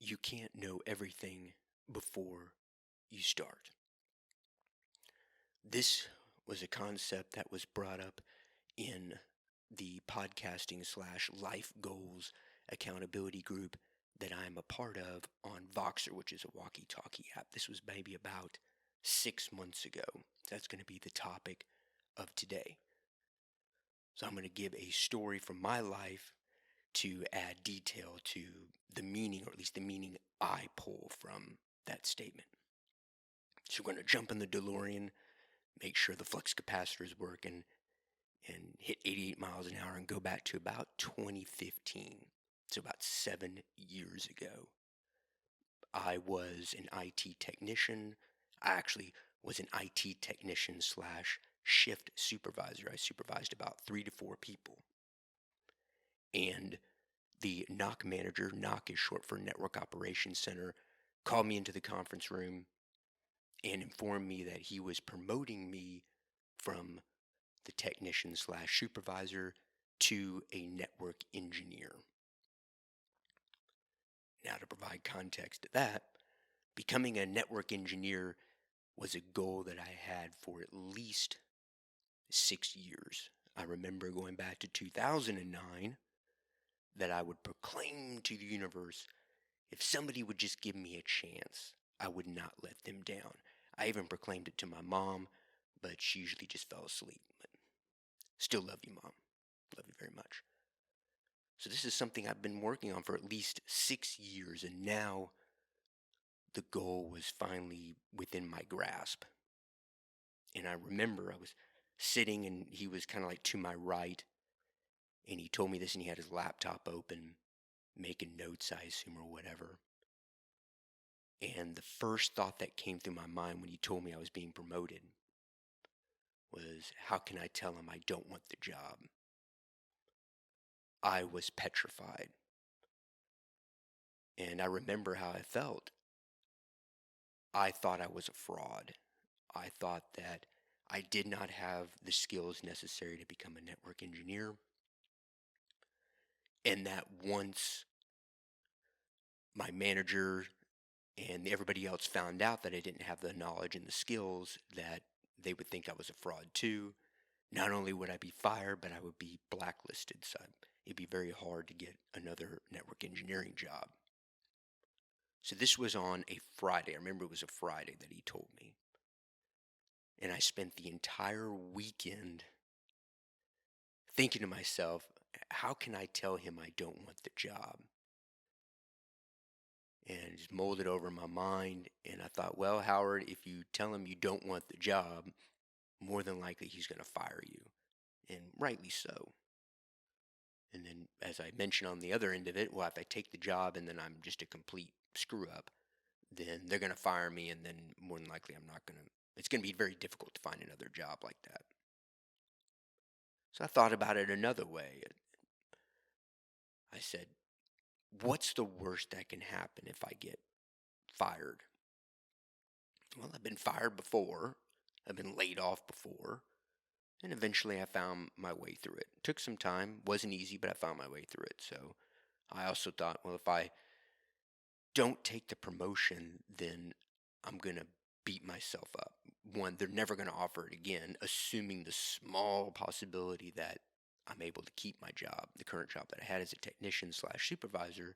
you can't know everything before you start. This was a concept that was brought up in the podcasting / life goals accountability group that I'm a part of on Voxer, which is a walkie-talkie app. This was maybe about 6 months ago. That's going to be the topic of today. So I'm going to give a story from my life to add detail to the meaning, or at least the meaning I pull from that statement. So we're going to jump in the DeLorean, make sure the flux capacitor is working, and hit 88 miles an hour and go back to about 2015. So about 7 years ago. I was an IT technician. I actually was an IT technician / shift supervisor. I supervised about 3 to 4 people. And the NOC manager, NOC is short for Network Operations Center, called me into the conference room and informed me that he was promoting me from the technician / supervisor to a network engineer. Now, to provide context to that, becoming a network engineer was a goal that I had for at least 6 years. I remember going back to 2009 that I would proclaim to the universe, if somebody would just give me a chance, I would not let them down. I even proclaimed it to my mom, but she usually just fell asleep. But still love you, Mom. Love you very much. So this is something I've been working on for at least 6 years, and now the goal was finally within my grasp. And I remember I was sitting, and he was kind of like to my right, and he told me this, and he had his laptop open, making notes, I assume, or whatever. And the first thought that came through my mind when he told me I was being promoted was, how can I tell him I don't want the job? I was petrified. And I remember how I felt. I thought I was a fraud. I thought that I did not have the skills necessary to become a network engineer. And that once my manager and everybody else found out that I didn't have the knowledge and the skills, that they would think I was a fraud too. Not only would I be fired, but I would be blacklisted. So it'd be very hard to get another network engineering job. So this was on a Friday. I remember it was a Friday that he told me. And I spent the entire weekend thinking to myself, how can I tell him I don't want the job? And just mulled it over in my mind. And I thought, well, Howard, if you tell him you don't want the job, more than likely he's going to fire you. And rightly so. And then, as I mentioned on the other end of it, well, if I take the job and then I'm just a complete screw up, then they're going to fire me, and then more than likely it's going to be very difficult to find another job like that. So I thought about it another way. I said, what's the worst that can happen if I get fired? Well, I've been fired before. I've been laid off before. And eventually I found my way through it. Took some time. Wasn't easy, but I found my way through it. So I also thought, well, if I don't take the promotion, then I'm going to beat myself up. One, they're never going to offer it again, assuming the small possibility that I'm able to keep my job, the current job that I had as a technician / supervisor.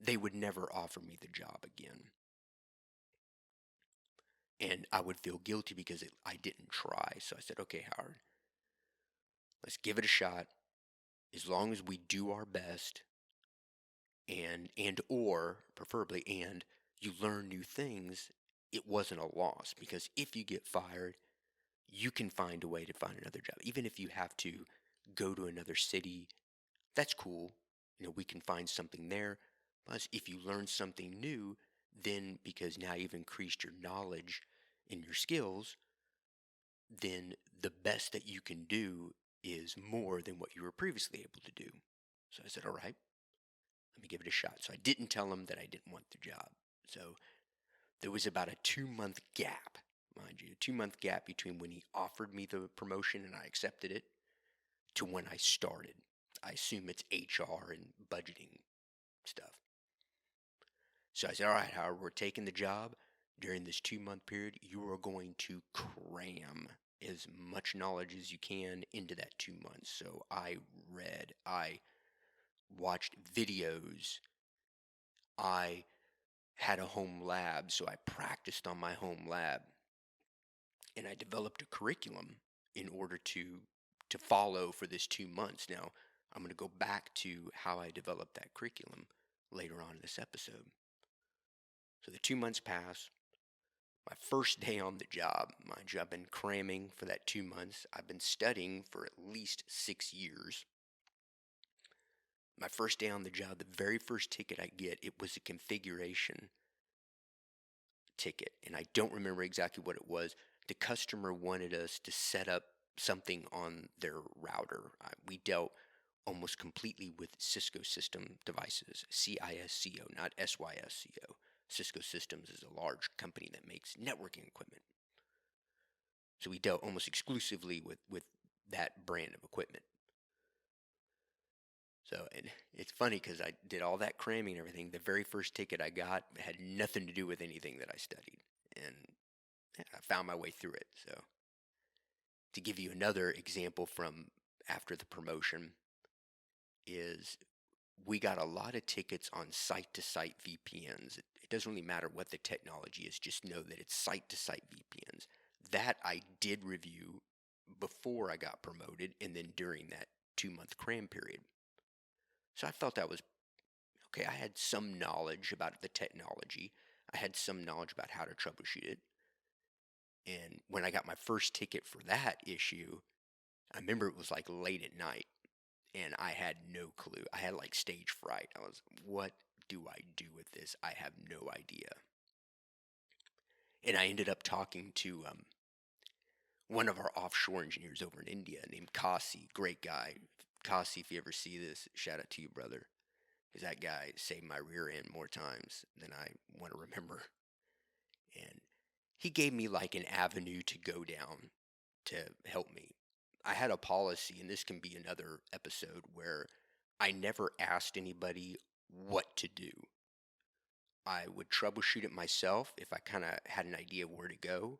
They would never offer me the job again. And I would feel guilty because I didn't try. So I said, okay, Howard, let's give it a shot. As long as we do our best, and preferably you learn new things, it wasn't a loss. Because if you get fired, you can find a way to find another job. Even if you have to go to another city, that's cool. We can find something there. Plus, if you learn something new, then because now you've increased your knowledge and your skills, then the best that you can do is more than what you were previously able to do. So I said, all right, let me give it a shot. So I didn't tell him that I didn't want the job. So there was about a 2-month gap, mind you, a 2-month gap between when he offered me the promotion and I accepted it to when I started. I assume it's HR and budgeting stuff. So I said, all right, Howard, we're taking the job. During this 2 month period, you are going to cram as much knowledge as you can into that 2 months. So I read, I watched videos, I had a home lab, so I practiced on my home lab, and I developed a curriculum in order to follow for this 2 months. Now, I'm going to go back to how I developed that curriculum later on in this episode. So the 2 months pass. My first day on the job, mind you, I've been cramming for that 2 months. I've been studying for at least 6 years. My first day on the job, the very first ticket I get, it was a configuration ticket, and I don't remember exactly what it was. The customer wanted us to set up something on their router. We dealt almost completely with Cisco system devices, CISCO, not SYSCO. Cisco Systems is a large company that makes networking equipment. So we dealt almost exclusively with that brand of equipment. So, and it's funny because I did all that cramming and everything. The very first ticket I got had nothing to do with anything that I studied. And I found my way through it. So, to give you another example from after the promotion, is we got a lot of tickets on site-to-site VPNs. It doesn't really matter what the technology is, just know that it's site-to-site VPNs. That I did review before I got promoted and then during that 2 month cram period. So I felt that was okay. I had some knowledge about the technology. I had some knowledge about how to troubleshoot it. And when I got my first ticket for that issue, I remember it was like late at night and I had no clue. I had like stage fright. I was, what do I do with this? I have no idea. And I ended up talking to one of our offshore engineers over in India named Kasi, great guy. Kasi, if you ever see this, shout out to you, brother. Because that guy saved my rear end more times than I want to remember. And he gave me like an avenue to go down to help me. I had a policy, and this can be another episode, where I never asked anybody what to do. I would troubleshoot it myself if I kind of had an idea where to go.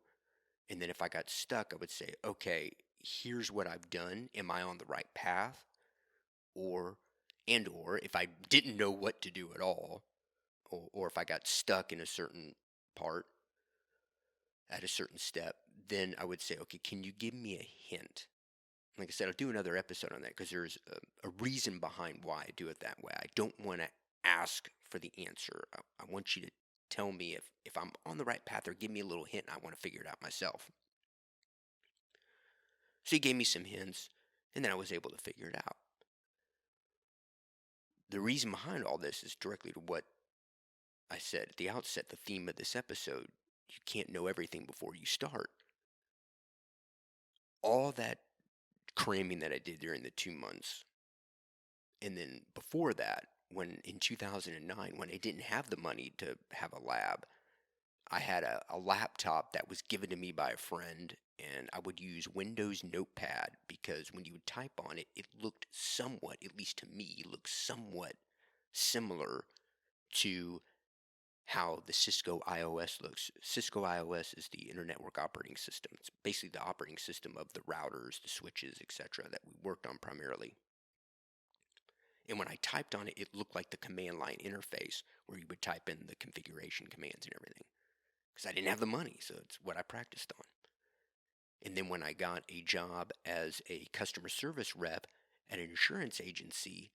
And then if I got stuck, I would say, okay, here's what I've done. Am I on the right path? Or if I didn't know what to do at all, or if I got stuck in a certain part at a certain step, then I would say, okay, can you give me a hint? Like I said, I'll do another episode on that because there's a reason behind why I do it that way. I don't want to ask for the answer. I want you to tell me if I'm on the right path, or give me a little hint and I want to figure it out myself. So he gave me some hints, and then I was able to figure it out. The reason behind all this is directly to what I said at the outset, the theme of this episode. You can't know everything before you start. All that cramming that I did during the 2 months, and then before that, when in 2009, when I didn't have the money to have a lab, I had a laptop that was given to me by a friend, and I would use Windows Notepad because when you would type on it, it looked somewhat, at least to me, looked somewhat similar to how the Cisco iOS looks. Cisco iOS is the Internet Network Operating System. It's basically the operating system of the routers, the switches, etc. that we worked on primarily. And when I typed on it, it looked like the command line interface where you would type in the configuration commands and everything. Because I didn't have the money, so it's what I practiced on. And then when I got a job as a customer service rep at an insurance agency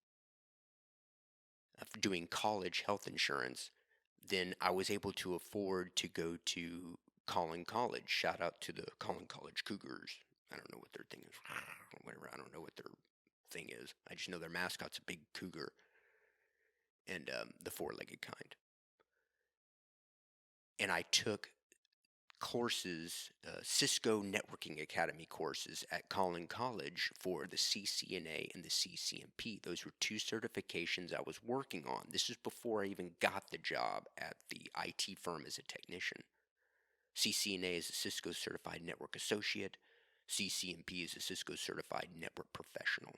doing college health insurance, then I was able to afford to go to Collin College. Shout out to the Collin College Cougars. I don't know what their thing is. Whatever. I don't know what their thing is. I just know their mascot's a big cougar, and the four-legged kind. And I took courses, Cisco Networking Academy courses at Collin College for the CCNA and the CCNP. Those were two certifications I was working on. This is before I even got the job at the IT firm as a technician. CCNA is a Cisco Certified Network Associate. CCNP is a Cisco Certified Network Professional.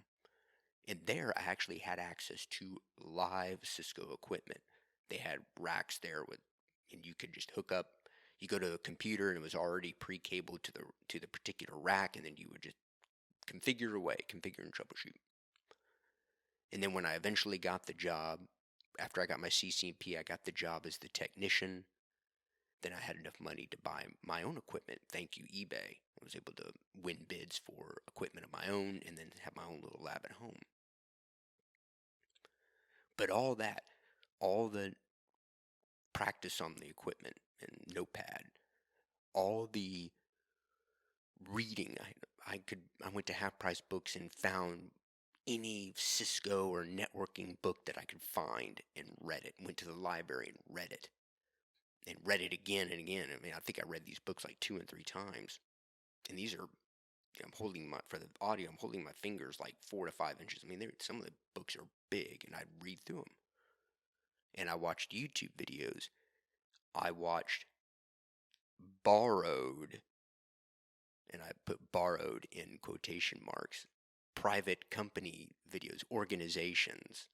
And there I actually had access to live Cisco equipment They had racks there and you could just hook up. You go to a computer and it was already pre-cabled to the particular rack, and then you would just configure and troubleshoot. And then when I eventually got the job, after I got my CCNP, I got the job as the technician. Then I had enough money to buy my own equipment. Thank you, eBay. I was able to win bids for equipment of my own and then have my own little lab at home. But all the practice on the equipment and notepad, all the reading, I went to Half Price Books and found any Cisco or networking book that I could find and read it. Went to the library and read it. And read it again and again. I mean, I think I read these books like 2 and 3 times. And these are, I'm holding for the audio, I'm holding my fingers like 4 to 5 inches. I mean, some of the books are big, and I'd read through them. And I watched YouTube videos. I watched borrowed, and I put borrowed in quotation marks, private company videos, organizations.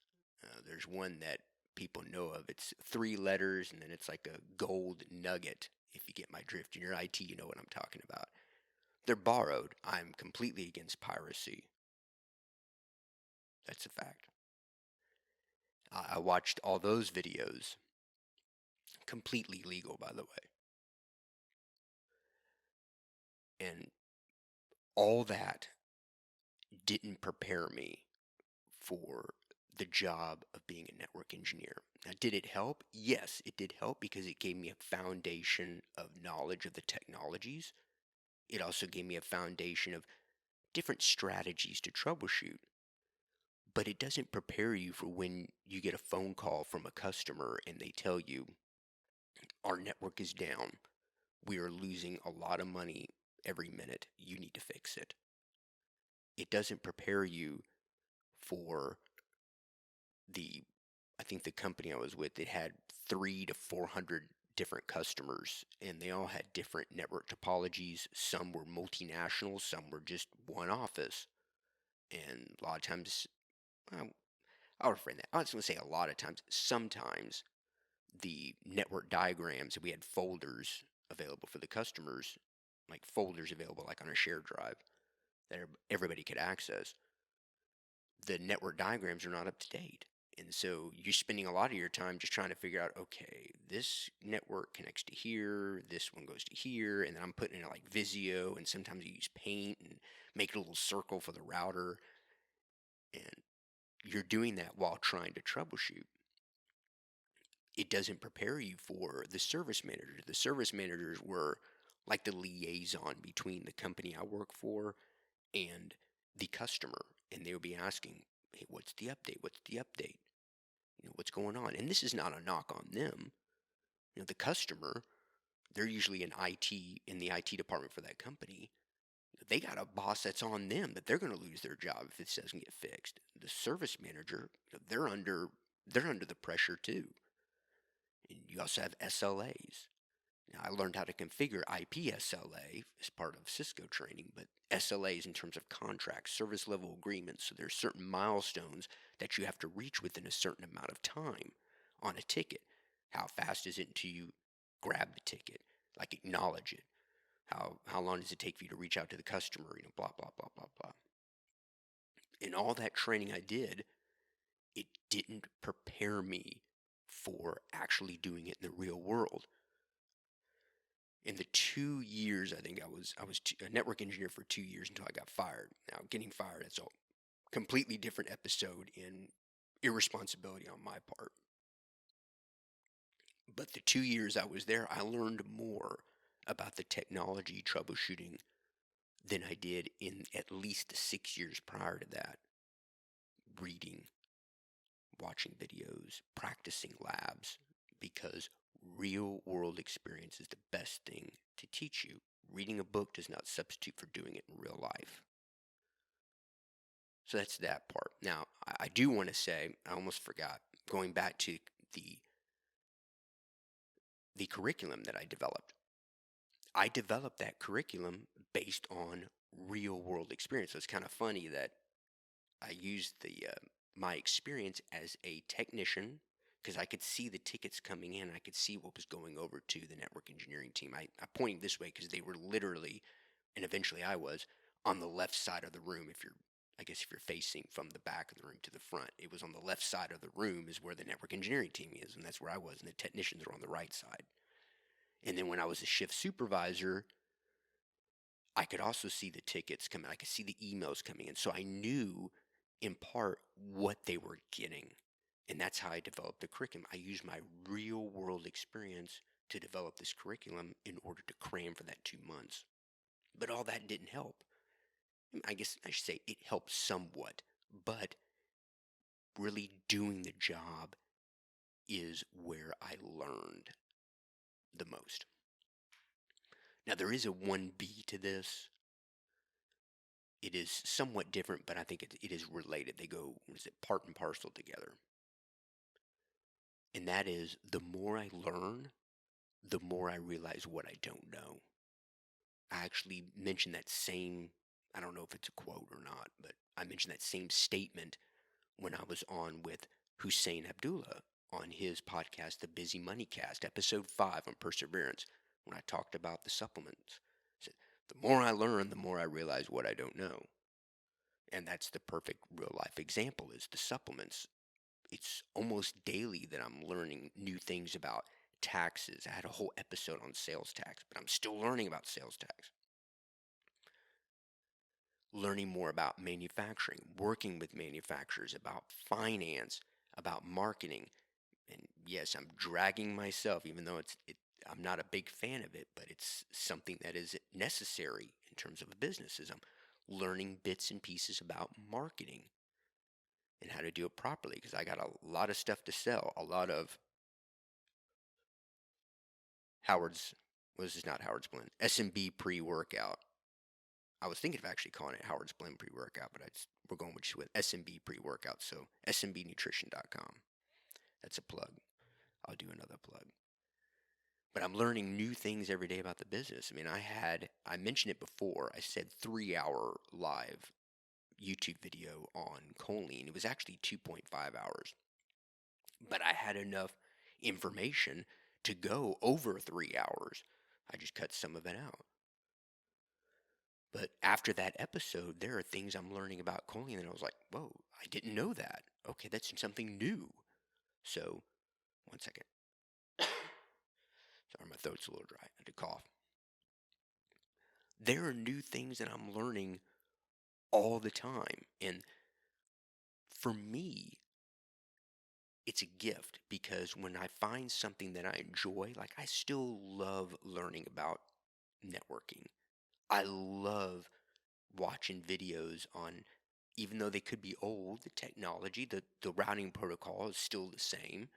There's one that people know of. It's 3 letters, and then it's like a gold nugget, if you get my drift. In your IT, you know what I'm talking about. They're borrowed. I'm completely against piracy. That's a fact. I watched all those videos. Completely legal, by the way. And all that didn't prepare me for the job of being a network engineer. Now, did it help? Yes, it did help because it gave me a foundation of knowledge of the technologies. It also gave me a foundation of different strategies to troubleshoot. But it doesn't prepare you for when you get a phone call from a customer and they tell you, our network is down. We are losing a lot of money every minute. You need to fix it. It doesn't prepare you for I think the company I was with, it had 300 to 400 different customers, and they all had different network topologies. Some were multinational, some were just one office. And a lot of times, I'll refrain that. I was going to say a lot of times, sometimes the network diagrams, we had folders available for the customers, like folders available like on a shared drive that everybody could access. The network diagrams are not up to date. And so you're spending a lot of your time just trying to figure out, okay, this network connects to here, this one goes to here, and then I'm putting in like Visio, and sometimes you use Paint and make a little circle for the router. And you're doing that while trying to troubleshoot. It doesn't prepare you for the service manager. The service managers were like the liaison between the company I work for and the customer. And they would be asking, hey, what's the update? What's the update? What's going on? And this is not a knock on them. The customer, they're usually in the IT department for that company. They got a boss that's on them that they're going to lose their job if this doesn't get fixed. The service manager, they're under the pressure too. And you also have SLAs. Now, I learned how to configure IP SLA as part of Cisco training, but SLAs in terms of contracts, service level agreements. So there's certain milestones that you have to reach within a certain amount of time on a ticket. How fast is it until you grab the ticket, like acknowledge it? How long does it take for you to reach out to the customer? Blah, blah, blah, blah, blah. And all that training I did, it didn't prepare me for actually doing it in the real world. In the 2 years, I think I was a network engineer for 2 years until I got fired. Now, getting fired, that's a completely different episode in irresponsibility on my part. But the 2 years I was there, I learned more about the technology troubleshooting than I did in at least the 6 years prior to that. Reading, watching videos, practicing labs, because real world experience is the best thing to teach you. Reading a book does not substitute for doing it in real life. So that's that part. Now, I do want to say, I almost forgot, going back to the curriculum that I developed. I developed that curriculum based on real world experience. So it's kind of funny that I used my experience as a technician because I could see the tickets coming in. I could see what was going over to the network engineering team. I pointed this way because they were literally, and eventually I was, on the left side of the room. If you're facing from the back of the room to the front, it was on the left side of the room is where the network engineering team is, and that's where I was, and the technicians were on the right side. And then when I was a shift supervisor, I could also see the tickets coming. I could see the emails coming in. So I knew in part what they were getting. And that's how I developed the curriculum. I used my real world experience to develop this curriculum in order to cram for that 2 months. But all that didn't help. I guess I should say it helped somewhat, but really doing the job is where I learned the most. Now, there is a 1B to this. It is somewhat different, but I think it is related. They go, part and parcel together. And that is, the more I learn, the more I realize what I don't know. I actually mentioned that same, I don't know if it's a quote or not, but I mentioned that same statement when I was on with Hussain Abdullah on his podcast, the Busy Moneycast, episode 5 on perseverance, when I talked about the supplements. I said, the more I learn, the more I realize what I don't know. And that's the perfect real life example is the supplements. It's almost daily that I'm learning new things about taxes. I had a whole episode on sales tax, but I'm still learning about sales tax. Learning more about manufacturing, working with manufacturers, about finance, about marketing. And yes, I'm dragging myself, even though I'm not a big fan of it, but it's something that is necessary in terms of a business, is I'm learning bits and pieces about marketing and how to do it properly, because I got a lot of stuff to sell, a lot of not Howard's Blend, SMB Pre-Workout. I was thinking of actually calling it Howard's Blend Pre-Workout, but we're going with SMB Pre-Workout, so SMBnutrition.com. That's a plug. I'll do another plug. But I'm learning new things every day about the business. I mean, I mentioned it before. I said 3-hour live YouTube video on choline. It was actually 2.5 hours. But I had enough information to go over 3 hours. I just cut some of it out. But after that episode, there are things I'm learning about choline, and I was like, whoa, I didn't know that. Okay, that's something new. So, one second. Sorry, my throat's a little dry. I had to cough. There are new things that I'm learning all the time. And for me, it's a gift, because when I find something that I enjoy, like I still love learning about networking. I love watching videos on, even though they could be old, the technology, the routing protocol is still the same.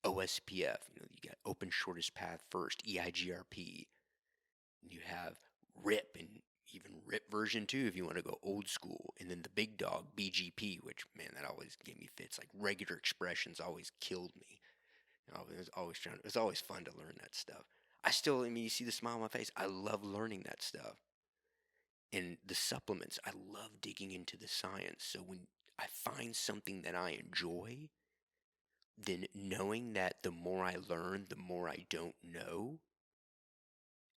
OSPF, you got Open Shortest Path First, EIGRP. You have RIP, and even RIP version 2 if you want to go old school. And then the big dog, BGP, which, man, that always gave me fits. Like regular expressions always killed me. It was always fun to learn that stuff. You see the smile on my face. I love learning that stuff. And the supplements, I love digging into the science. So when I find something that I enjoy, then knowing that the more I learn, the more I don't know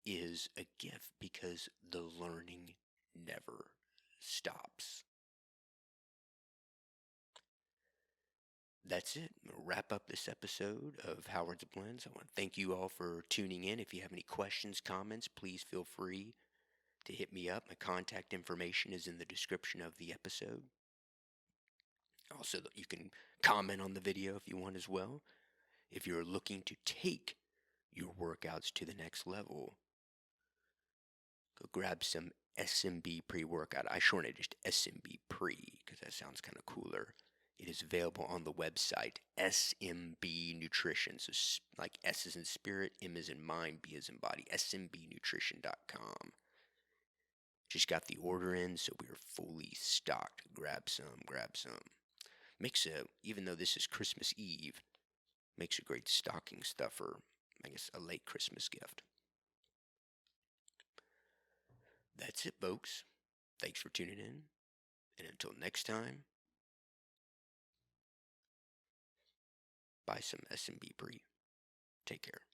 is a gift, because the learning never stops. That's it. We'll wrap up this episode of Howard's Blends. I want to thank you all for tuning in. If you have any questions, comments, please feel free to hit me up. My contact information is in the description of the episode. Also, you can comment on the video if you want as well. If you're looking to take your workouts to the next level, go grab some SMB Pre-Workout. I shorten it just SMB Pre because that sounds kind of cooler. It is available on the website SMB Nutrition. So like S is in spirit, M is in mind, B is in body. SMBnutrition.com. Just got the order in, so we are fully stocked. Grab some. Even though this is Christmas Eve, makes a great stocking stuffer. I guess a late Christmas gift. That's it, folks. Thanks for tuning in. And until next time, buy some SMB Pre. Take care.